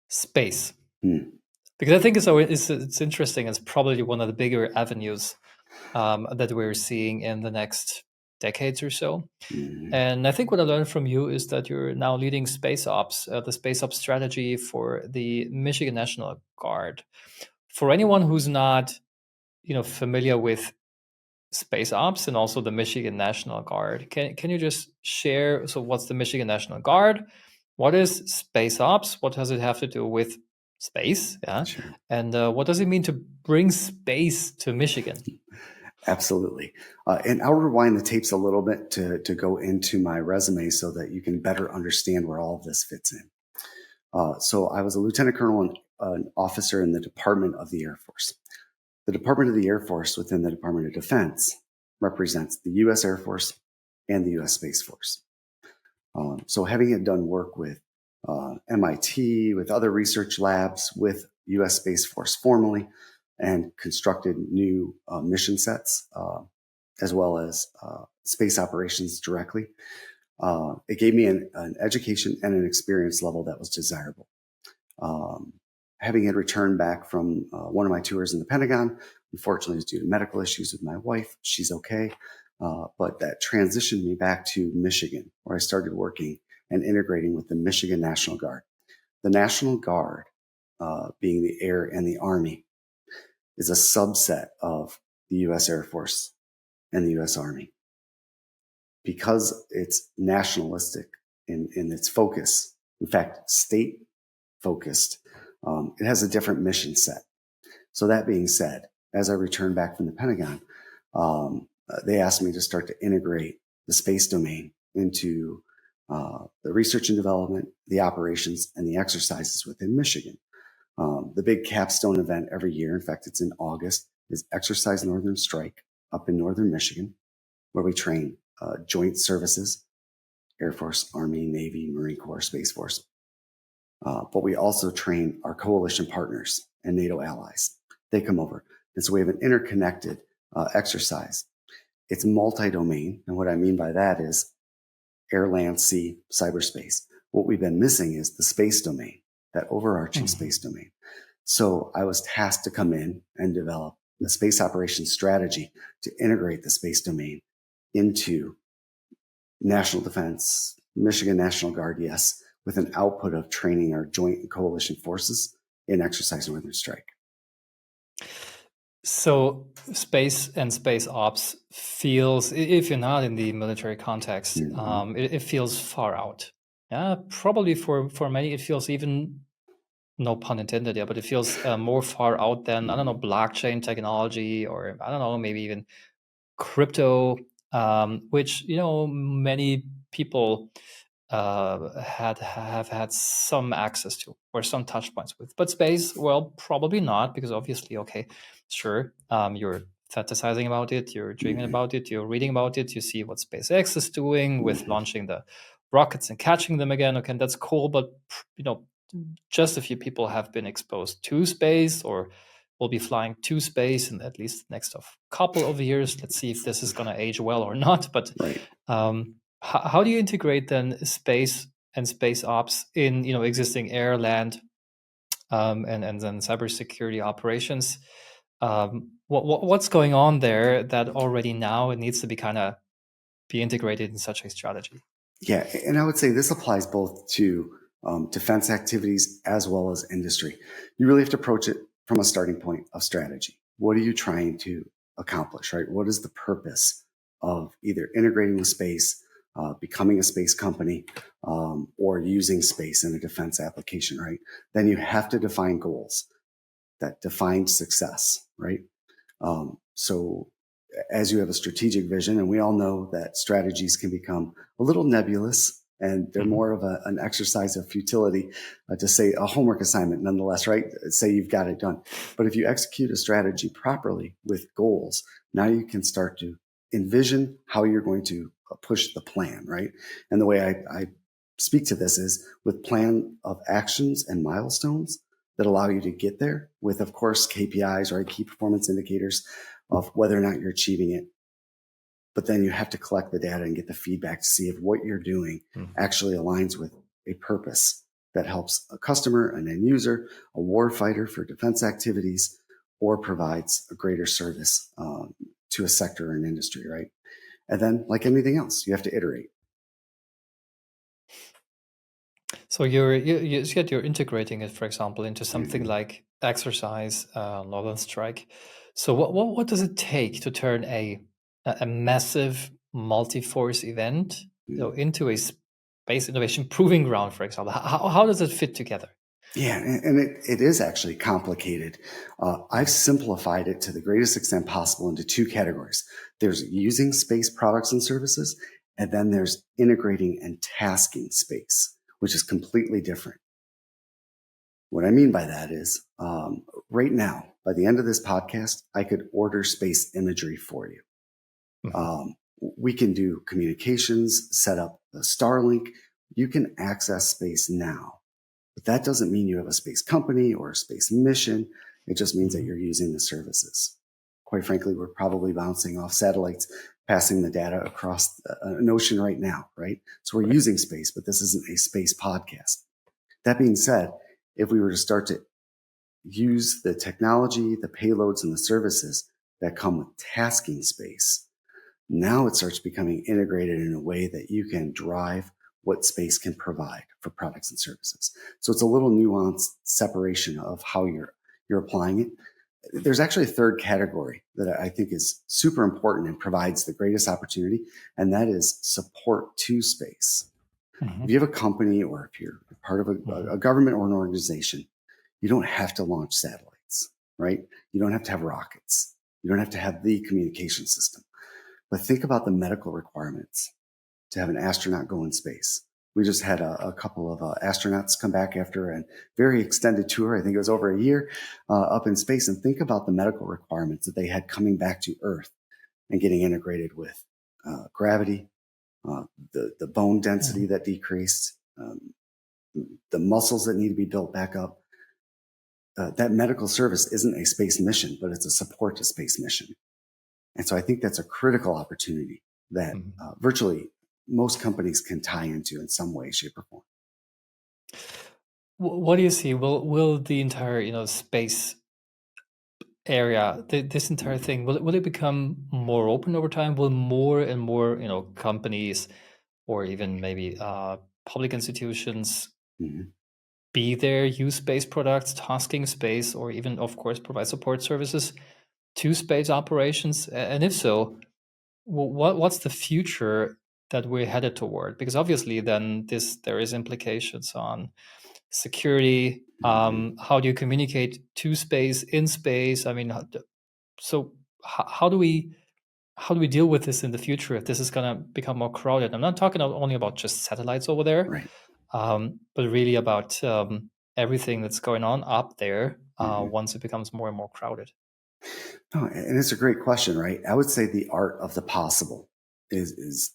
Space. Hmm. Because I think it's interesting. It's probably one of the bigger avenues that we're seeing in the next decades or so. Mhm. And I think what I learned from you is that you're now leading space ops, the space ops strategy for the Michigan National Guard. For anyone who's not, familiar with space ops and also the Michigan National Guard, can you just share? So, what's the Michigan National Guard? What is space ops? What does it have to do with space? Yeah, Sure. and what does it mean to bring space to Michigan? Absolutely. And I'll rewind the tapes a little bit to go into my resume so that you can better understand where all of this fits in. So I was a lieutenant colonel and an officer in the Department of the Air Force. The Department of the Air Force within the Department of Defense represents the U.S. Air Force and the U.S. Space Force. So having it done work with MIT, with other research labs, with U.S. Space Force formally, and constructed new mission sets, as well as space operations directly, it gave me an education and an experience level that was desirable. Um, Having had returned back from one of my tours in the Pentagon, unfortunately, it was due to medical issues with my wife. She's okay. But that transitioned me back to Michigan, where I started working and integrating with the Michigan National Guard. The National Guard, being the Air and the Army, is a subset of the U.S. Air Force and the U.S. Army. Because it's nationalistic in its focus, in fact, state focused, it has a different mission set. So that being said, as I returned back from the Pentagon, they asked me to start to integrate the space domain into the research and development, the operations, and the exercises within Michigan. The big capstone event every year, in fact, it's in August, is Exercise Northern Strike up in northern Michigan, where we train joint services, Air Force, Army, Navy, Marine Corps, Space Force. But we also train our coalition partners and NATO allies. They come over. And so we have an interconnected exercise. It's multi-domain. And what I mean by that is air, land, sea, cyberspace. What we've been missing is the space domain, that overarching space domain. So I was tasked to come in and develop the space operations strategy to integrate the space domain into national defense, Michigan National Guard, yes, with an output of training our joint and coalition forces in Exercise Northern Strike. So space and space ops feels, if you're not in the military context, it feels far out. Yeah, probably for many it feels even, no pun intended, yeah, but it feels more far out than, I don't know, blockchain technology, or I don't know, maybe even crypto, which many people have had some access to or some touch points with. But space, well, probably not, because obviously, okay, sure, you're fantasizing about it, you're dreaming about it, you're reading about it, you see what SpaceX is doing with launching the rockets and catching them again. Okay, that's cool, but just a few people have been exposed to space or will be flying to space in at least the next couple of years. Let's see if this is going to age well or not. But Right. how do you integrate then space and space ops in existing air, land, and then cybersecurity operations? What's going on there that already now it needs to be kind of be integrated in such a strategy? Yeah, and I would say this applies both to defense activities as well as industry. You really have to approach it from a starting point of strategy. What are you trying to accomplish, right? What is the purpose of either integrating with space, becoming a space company, or using space in a defense application, right? Then you have to define goals that define success, right? So as you have a strategic vision, and we all know that strategies can become a little nebulous and they're more of an exercise of futility, to say a homework assignment nonetheless, right? Say you've got it done. But if you execute a strategy properly with goals, now you can start to envision how you're going to push the plan, right? And the way I speak to this is with plan of actions and milestones that allow you to get there with, of course, KPIs, right? Key performance indicators of whether or not you're achieving it. But then you have to collect the data and get the feedback to see if what you're doing actually aligns with a purpose that helps a customer, an end user, a war fighter for defense activities, or provides a greater service to a sector or an industry, right? And then, like anything else, you have to iterate. So you said you're integrating it, for example, into something Mhm. like exercise, Northern Strike. So what does it take to turn a massive multi-force event, into a space innovation proving ground, for example? How does it fit together? Yeah, and it is actually complicated. I've simplified it to the greatest extent possible into two categories. There's using space products and services, and then there's integrating and tasking space, which is completely different. What I mean by that is right now, by the end of this podcast, I could order space imagery for you. Mhm. Um, we can do communications, set up a Starlink. You can access space now. But that doesn't mean you have a space company or a space mission. It just means that Mhm. you're using the services. Quite frankly, we're probably bouncing off satellites, passing the data across an ocean right now, right? So we're Right. using space, but this isn't a space podcast. That being said, if we were to start to use the technology, the payloads, and the services that come with tasking space, now it starts becoming integrated in a way that you can drive what space can provide for products and services. So it's a little nuanced separation of how you're applying it. There's actually a third category that I think is super important and provides the greatest opportunity, and that is support to space. If Mhm. you have a company or if you're part of Mhm. a government or an organization, you don't have to launch satellites, right? You don't have to have rockets. You don't have to have the communication system. But think about the medical requirements to have an astronaut go in space. We just had a couple of astronauts come back after a very extended tour. I think it was over a year up in space. And think about the medical requirements that they had coming back to Earth and getting integrated with gravity, uh, the bone density Mhm. that decreased, the muscles that need to be built back up. That medical service isn't a space mission, but it's a support to space mission. And so I think that's a critical opportunity that Mhm. virtually most companies can tie into in some way, shape, or form. What do you see? Will the entire space area, this entire thing, will it become more open over time? Will more and more companies or even maybe public institutions Mhm. be there, use space products, tasking space, or even, of course, provide support services to space operations? And if so, what's the future that we're headed toward? Because obviously, then there is implications on security. Mhm. How do you communicate to space, in space? I mean, so how do we deal with this in the future if this is going to become more crowded? I'm not talking only about just satellites over there, Right. but really about everything that's going on up there Mhm. once it becomes more and more crowded. No, and it's a great question, right? I would say the art of the possible is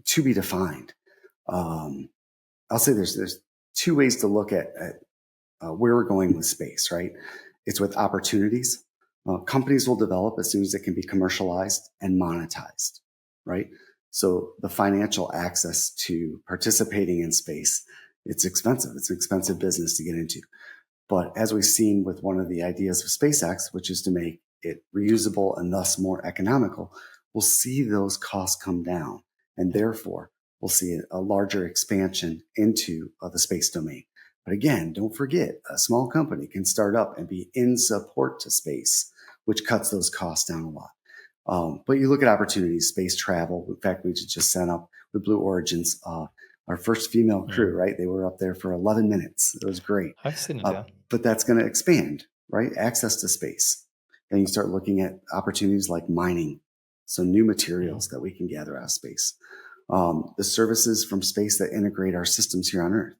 to be defined. Um, I'll say there's two ways to look at where we're going with space, right? It's with opportunities. Companies will develop as soon as it can be commercialized and monetized, right? So the financial access to participating in space, it's expensive. It's an expensive business to get into. But as we've seen with one of the ideas of SpaceX, which is to make it reusable and thus more economical, we'll see those costs come down. And therefore, we'll see a larger expansion into the space domain. But again, don't forget, a small company can start up and be in support to space, which cuts those costs down a lot. But you look at opportunities, space travel. In fact, we just sent up with Blue Origins our first female crew, Mm. right? They were up there for 11 minutes. It was great. I've seen it, Uh, yeah. but that's going to expand, right? Access to space. Then you start looking at opportunities like mining, so new Mm. materials that we can gather out of space. The services from space that integrate our systems here on Earth.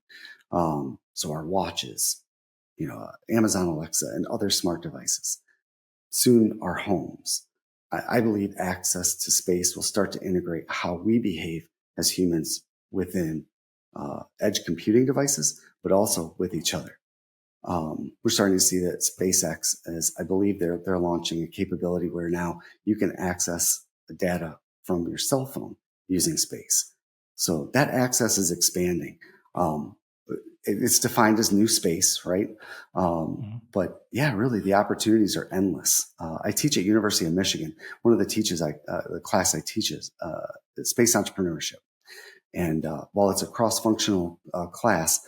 So our watches, Amazon Alexa and other smart devices. Soon our homes. I believe access to space will start to integrate how we behave as humans within edge computing devices, but also with each other. We're starting to see that SpaceX, as I believe they're launching a capability where now you can access the data from your cell phone using space. So that access is expanding. it's defined as new space, right? Mhm. But yeah, really, the opportunities are endless. I teach at University of Michigan. One of the class I teach is space entrepreneurship. And while it's a cross-functional class,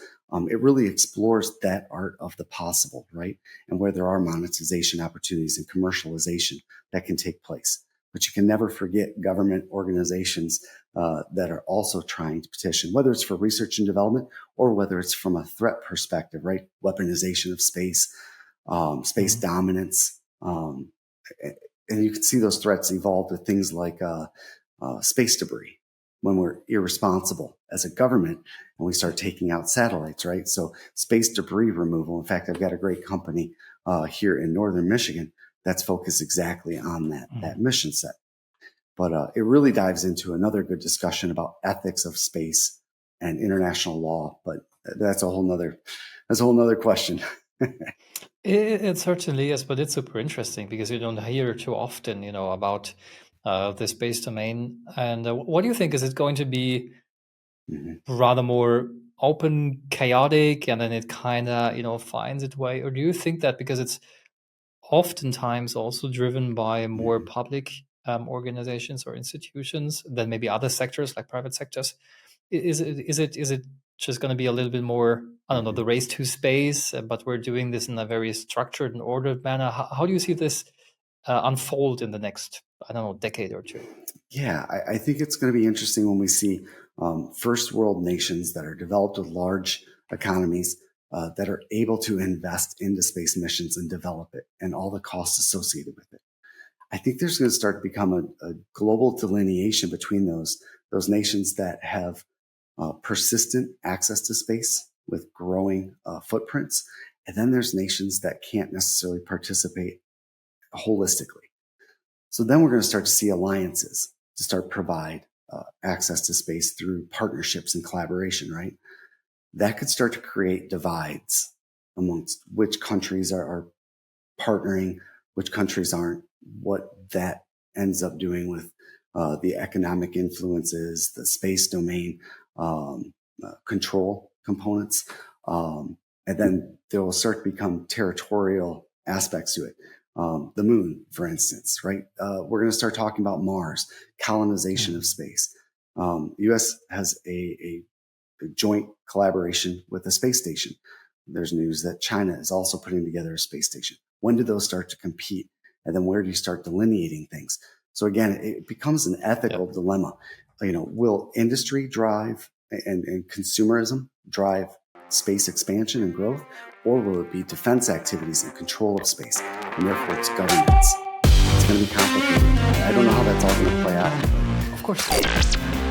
it really explores that art of the possible, right? And where there are monetization opportunities and commercialization that can take place. But you can never forget government organizations that are also trying to petition, whether it's for research and development or whether it's from a threat perspective, right? Weaponization of space, space Mhm. dominance. And you can see those threats evolve to things like space debris when we're irresponsible as a government and we start taking out satellites, right? So space debris removal. In fact, I've got a great company here in northern Michigan that's focused exactly on that Mhm. mission set. But it really dives into another good discussion about ethics of space and international law. But that's a whole nother question. It certainly is, but it's super interesting because you don't hear too often, about the space domain. And what do you think? Is it going to be Mhm. rather more open, chaotic, and then it kind of, finds its way? Or do you think that because it's oftentimes also driven by more Mhm. public organizations or institutions than maybe other sectors like private sectors, is it just going to be a little bit more, I don't know, Mhm. the race to space, but we're doing this in a very structured and ordered manner? How do you see this unfold in the next, I don't know, decade or two? Yeah, I think it's going to be interesting when we see first world nations that are developed with large economies that are able to invest into space missions and develop it and all the costs associated with it. I think there's going to start to become a global delineation between those nations that have persistent access to space with growing footprints, and then there's nations that can't necessarily participate holistically. So then we're going to start to see alliances to start provide access to space through partnerships and collaboration, right? That could start to create divides amongst which countries are partnering, which countries aren't, what that ends up doing with the economic influences, the space domain control components. And then there will start to become territorial aspects to it. The moon, for instance, right? We're going to start talking about Mars, colonization of Mhm. space. U.S. has a joint collaboration with a space station. There's news that China is also putting together a space station. When do those start to compete? And then where do you start delineating things? So again, it becomes an ethical Yep. dilemma. Will industry drive and consumerism drive space expansion and growth, or will it be defense activities and control of space, and therefore it's governments? It's going to be complicated. I don't know how that's all going to play out. Of course.